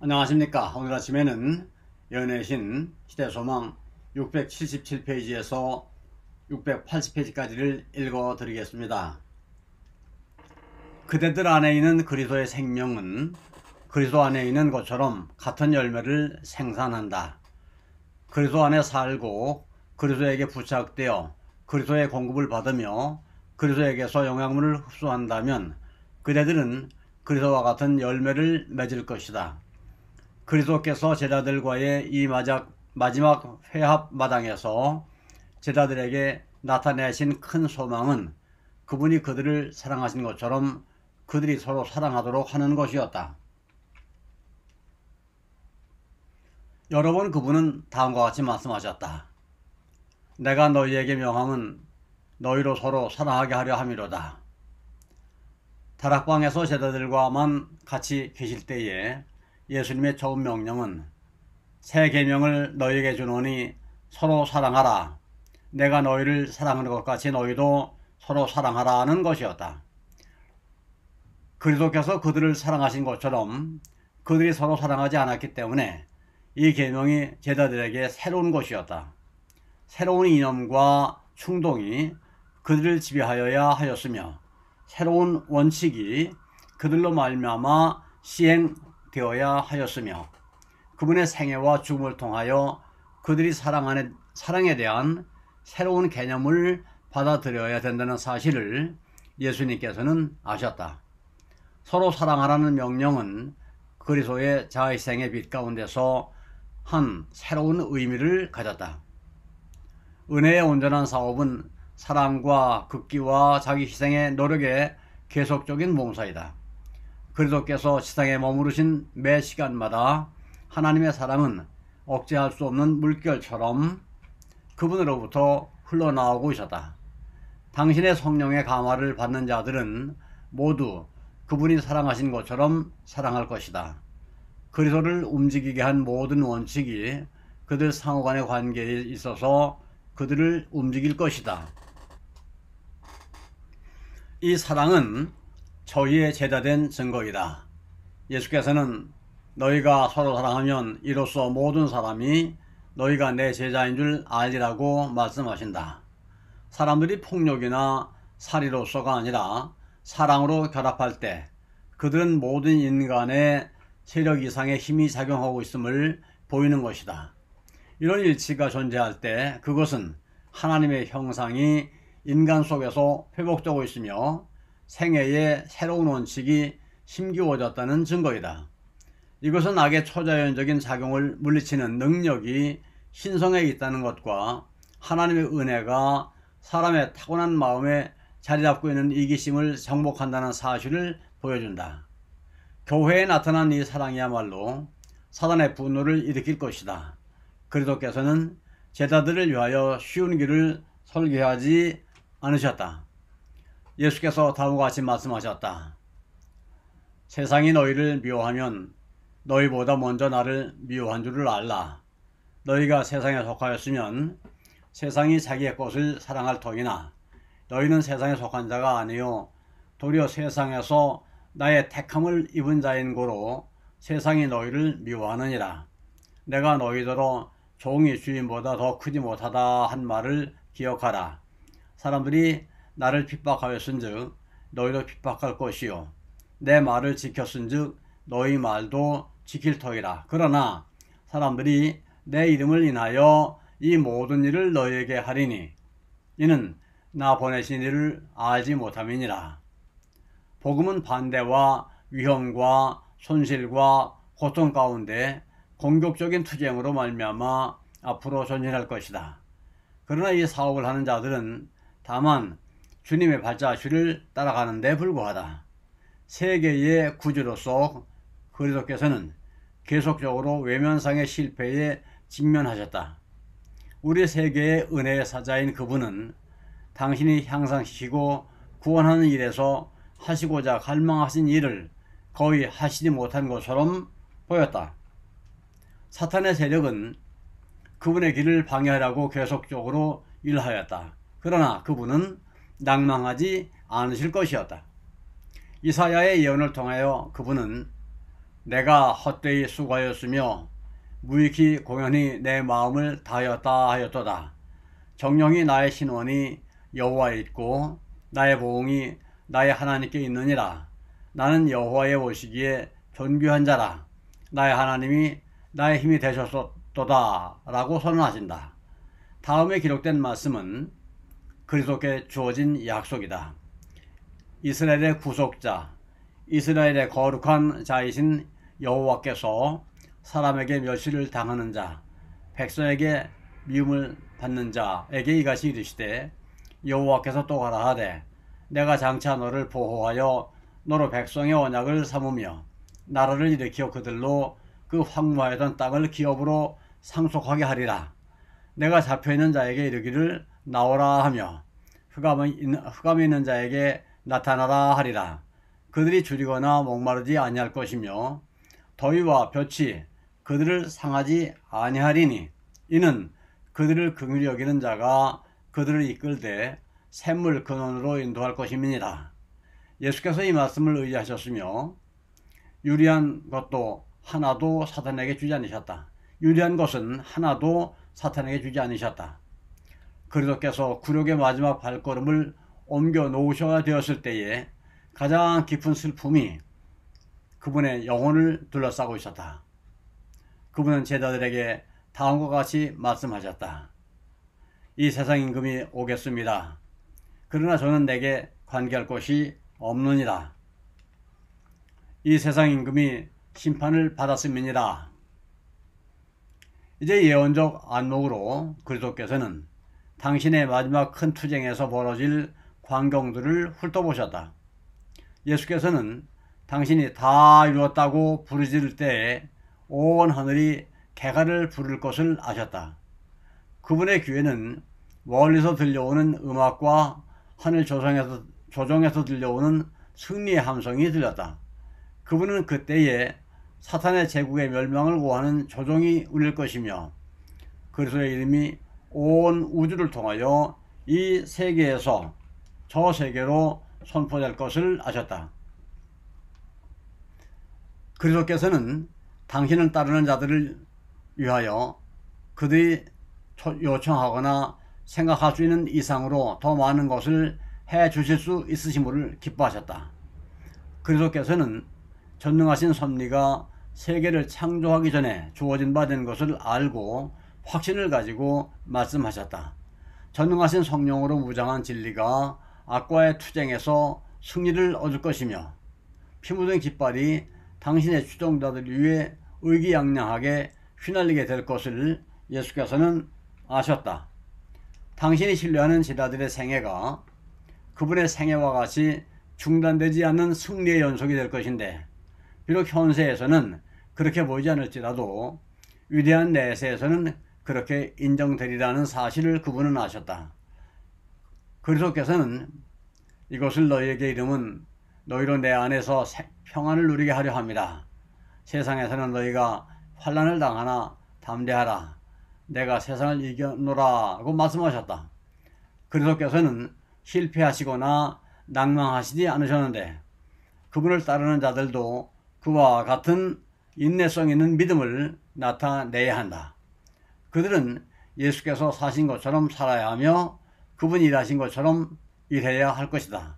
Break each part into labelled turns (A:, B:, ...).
A: 안녕하십니까. 오늘 아침에는 연애의 신 시대소망 677페이지에서 680페이지까지를 읽어 드리겠습니다. 그대들 안에 있는 그리스도의 생명은 그리스도 안에 있는 것처럼 같은 열매를 생산한다. 그리스도 안에 살고 그리스도에게 부착되어 그리스도의 공급을 받으며 그리스도에게서 영양분을 흡수한다면 그대들은 그리스도와 같은 열매를 맺을 것이다. 그리스도께서 제자들과의 이 마지막 회합 마당에서 제자들에게 나타내신 큰 소망은 그분이 그들을 사랑하신 것처럼 그들이 서로 사랑하도록 하는 것이었다. 여러 번 그분은 다음과 같이 말씀하셨다. 내가 너희에게 명함은 너희로 서로 사랑하게 하려 함이로다. 다락방에서 제자들과만 같이 계실 때에 예수님의 처음 명령은 새 계명을 너희에게 주노니 서로 사랑하라. 내가 너희를 사랑하는 것 같이 너희도 서로 사랑하라는 것이었다. 그리스도께서 그들을 사랑하신 것처럼 그들이 서로 사랑하지 않았기 때문에 이 계명이 제자들에게 새로운 것이었다. 새로운 이념과 충동이 그들을 지배하여야 하였으며 새로운 원칙이 그들로 말미암아 시행되어야 하였으며 그분의 생애와 죽음을 통하여 그들이 사랑에 대한 새로운 개념을 받아들여야 된다는 사실을 예수님께서는 아셨다. 서로 사랑하라는 명령은 그리스도의 자희생의 빛 가운데서 한 새로운 의미를 가졌다. 은혜의 온전한 사업은 사랑과 극기와 자기 희생의 노력의 계속적인 봉사이다. 그리스도께서 세상에 머무르신 매 시간마다 하나님의 사랑은 억제할 수 없는 물결처럼 그분으로부터 흘러나오고 있었다. 당신의 성령의 감화를 받는 자들은 모두 그분이 사랑하신 것처럼 사랑할 것이다. 그리스도를 움직이게 한 모든 원칙이 그들 상호간의 관계에 있어서 그들을 움직일 것이다. 이 사랑은 저희의 제자된 증거이다. 예수께서는 너희가 서로 사랑하면 이로써 모든 사람이 너희가 내 제자인 줄 알리라고 말씀하신다. 사람들이 폭력이나 살이로서가 아니라 사랑으로 결합할 때 그들은 모든 인간의 세력 이상의 힘이 작용하고 있음을 보이는 것이다. 이런 일치가 존재할 때 그것은 하나님의 형상이 인간 속에서 회복되고 있으며 생애의 새로운 원칙이 힘겨워졌다는 증거이다. 이것은 악의 초자연적인 작용을 물리치는 능력이 신성에 있다는 것과 하나님의 은혜가 사람의 타고난 마음에 자리잡고 있는 이기심을 정복한다는 사실을 보여준다. 교회에 나타난 이 사랑이야말로 사단의 분노를 일으킬 것이다. 그리스도께서는 제자들을 위하여 쉬운 길을 설계하지 않으셨다. 예수께서 다음과 같이 말씀하셨다. 세상이 너희를 미워하면 너희보다 먼저 나를 미워한 줄을 알라. 너희가 세상에 속하였으면 세상이 자기의 것을 사랑할 터이나 너희는 세상에 속한 자가 아니요 도리어 세상에서 나의 택함을 입은 자인 고로 세상이 너희를 미워하느니라. 내가 너희더러 종이 주인보다 더 크지 못하다 한 말을 기억하라. 사람들이 나를 핍박하였은즉 너희도 핍박할 것이요 내 말을 지켰은즉 너희 말도 지킬 터이라. 그러나 사람들이 내 이름을 인하여 이 모든 일을 너희에게 하리니 이는 나 보내신 이를 알지 못함이니라. 복음은 반대와 위험과 손실과 고통 가운데 공격적인 투쟁으로 말미암아 앞으로 전진할 것이다. 그러나 이 사업을 하는 자들은 다만 주님의 발자취를 따라가는 데 불과하다. 세계의 구주로서 그리스도께서는 계속적으로 외면상의 실패에 직면하셨다. 우리 세계의 은혜의 사자인 그분은 당신이 향상시키고 구원하는 일에서 하시고자 갈망하신 일을 거의 하시지 못한 것처럼 보였다. 사탄의 세력은 그분의 길을 방해하려고 계속적으로 일하였다. 그러나 그분은 낭망하지 않으실 것이었다. 이사야의 예언을 통하여 그분은 내가 헛되이 수고하였으며 무익히 공연히 내 마음을 다하였다 하였도다. 정령이 나의 신원이 여호와에 있고 나의 보응이 나의 하나님께 있느니라. 나는 여호와의 보시기에 존귀한 자라. 나의 하나님이 나의 힘이 되셨도다 라고 선언하신다. 다음에 기록된 말씀은 그리스도께 주어진 약속이다. 이스라엘의 구속자, 이스라엘의 거룩한 자이신 여호와께서 사람에게 멸시를 당하는 자, 백성에게 미움을 받는 자에게 이같이 이르시되 여호와께서 또 가라하되 내가 장차 너를 보호하여 너로 백성의 언약을 삼으며 나라를 일으켜 그들로 그 황무하였던 땅을 기업으로 상속하게 하리라. 내가 잡혀있는 자에게 이르기를 나오라 하며 흑암에 있는 자에게 나타나라 하리라. 그들이 줄이거나 목마르지 아니할 것이며 더위와 볕이 그들을 상하지 아니하리니 이는 그들을 긍휼히 여기는 자가 그들을 이끌되 샘물 근원으로 인도할 것임이니라. 예수께서 이 말씀을 의지하셨으며 유리한 것도 하나도 사탄에게 주지 않으셨다. 유리한 것은 하나도 사탄에게 주지 않으셨다. 그리스도께서 굴욕의 마지막 발걸음을 옮겨 놓으셔야 되었을 때에 가장 깊은 슬픔이 그분의 영혼을 둘러싸고 있었다. 그분은 제자들에게 다음과 같이 말씀하셨다. 이 세상 임금이 오겠습니다. 그러나 저는 내게 관계할 것이 없느니라. 이 세상 임금이 심판을 받았음이니라. 이제 예언적 안목으로 그리스도께서는 당신의 마지막 큰 투쟁에서 벌어질 광경들을 훑어보셨다. 예수께서는 당신이 다 이루었다고 부르짖을 때에 온 하늘이 개가를 부를 것을 아셨다. 그분의 귀에는 멀리서 들려오는 음악과 하늘 조정에서 들려오는 승리의 함성이 들렸다. 그분은 그때에 사탄의 제국의 멸망을 고하는 조종이 울릴 것이며 그리스도의 이름이 온 우주를 통하여 이 세계에서 저 세계로 선포될 것을 아셨다. 그리스도께서는 당신을 따르는 자들을 위하여 그들이 요청하거나 생각할 수 있는 이상으로 더 많은 것을 해 주실 수 있으심을 기뻐하셨다. 그리스도께서는 전능하신 섭리가 세계를 창조하기 전에 주어진 바 된 것을 알고 확신을 가지고 말씀하셨다. 전능하신 성령으로 무장한 진리가 악과의 투쟁에서 승리를 얻을 것이며 피 묻은 깃발이 당신의 추종자들 위에 의기양양하게 휘날리게 될 것을 예수께서는 아셨다. 당신이 신뢰하는 제자들의 생애가 그분의 생애와 같이 중단되지 않는 승리의 연속이 될 것인데 비록 현세에서는 그렇게 보이지 않을지라도 위대한 내세에서는 그렇게 인정되리라는 사실을 그분은 아셨다. 그리스도께서는 이것을 너희에게 이름은 너희로 내 안에서 평안을 누리게 하려 합니다. 세상에서는 너희가 환난을 당하나 담대하라. 내가 세상을 이겨노라고 말씀하셨다. 그리스도께서는 실패하시거나 낭망하시지 않으셨는데 그분을 따르는 자들도 그와 같은 인내성 있는 믿음을 나타내야 한다. 그들은 예수께서 사신 것처럼 살아야 하며 그분이 일하신 것처럼 일해야 할 것이다.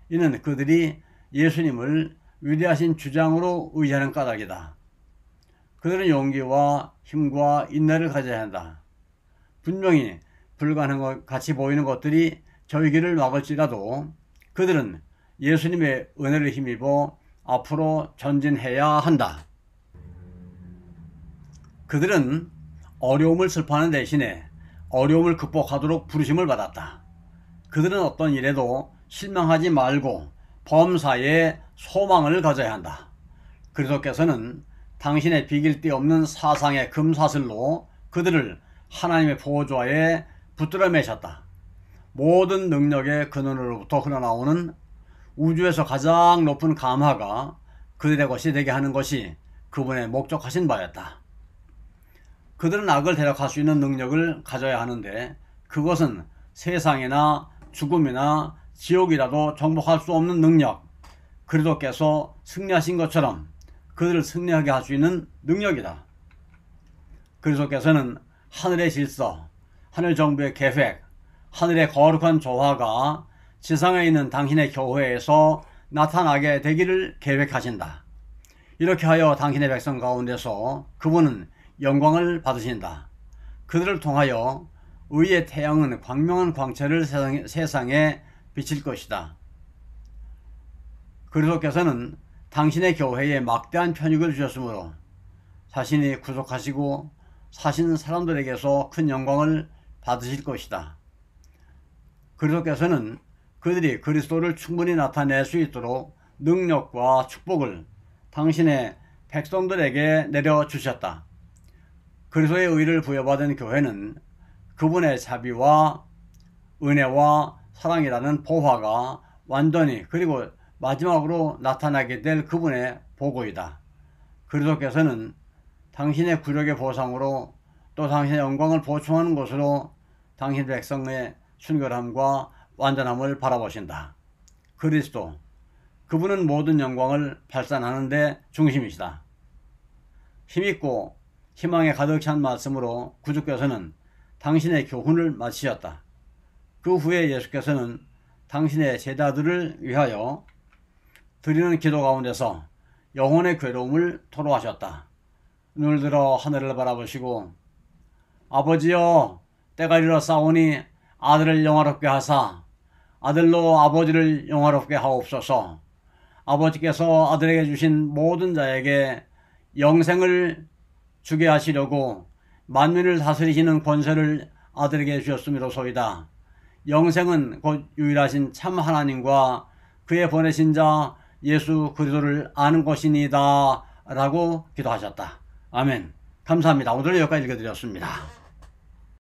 A: 이는 그들이 예수님을 위대하신 주장으로 의지하는 까닭이다. 그들은 용기와 힘과 인내를 가져야 한다. 분명히 불가능한 것 같이 보이는 것들이 저희 길을 막을지라도 그들은 예수님의 은혜를 힘입어 앞으로 전진해야 한다. 그들은 어려움을 슬퍼하는 대신에 어려움을 극복하도록 부르심을 받았다. 그들은 어떤 일에도 실망하지 말고 범사에 소망을 가져야 한다. 그리스도께서는 당신의 비길 데 없는 사상의 금사슬로 그들을 하나님의 보좌에 붙들어 매셨다. 모든 능력의 근원으로부터 흘러나오는 우주에서 가장 높은 감화가 그들의 것이 되게 하는 것이 그분의 목적하신 바였다. 그들은 악을 대적할 수 있는 능력을 가져야 하는데 그것은 세상이나 죽음이나 지옥이라도 정복할 수 없는 능력, 그리스도께서 승리하신 것처럼 그들을 승리하게 할 수 있는 능력이다. 그리스도께서는 하늘의 질서, 하늘 정부의 계획, 하늘의 거룩한 조화가 지상에 있는 당신의 교회에서 나타나게 되기를 계획하신다. 이렇게 하여 당신의 백성 가운데서 그분은 영광을 받으신다. 그들을 통하여 의의 태양은 광명한 광채를 세상에 비칠 것이다. 그리스도께서는 당신의 교회에 막대한 편익을 주셨으므로 자신이 구속하시고 사신 사람들에게서 큰 영광을 받으실 것이다. 그리스도께서는 그들이 그리스도를 충분히 나타낼 수 있도록 능력과 축복을 당신의 백성들에게 내려주셨다. 그리스도의 의를 부여받은 교회는 그분의 자비와 은혜와 사랑이라는 보화가 완전히 그리고 마지막으로 나타나게 될 그분의 보고이다. 그리스도께서는 당신의 굴욕의 보상으로 또 당신의 영광을 보충하는 것으로 당신 백성의 순결함과 완전함을 바라보신다. 그리스도, 그분은 모든 영광을 발산하는 데 중심이시다. 힘있고 희망에 가득 찬 말씀으로 구주께서는 당신의 교훈을 마치셨다. 그 후에 예수께서는 당신의 제자들을 위하여 드리는 기도 가운데서 영혼의 괴로움을 토로하셨다. 눈을 들어 하늘을 바라보시고 아버지여, 때가 이르렀사오니 아들을 영화롭게 하사 아들로 아버지를 영화롭게 하옵소서. 아버지께서 아들에게 주신 모든 자에게 영생을 주게 하시려고 만민을 다스리시는 권세를 아들에게 주셨음이로소이다. 영생은 곧 유일하신 참 하나님과 그의 보내신 자 예수 그리스도를 아는 것이니이다 라고 기도하셨다. 아멘. 감사합니다. 오늘 여기까지 읽어드렸습니다.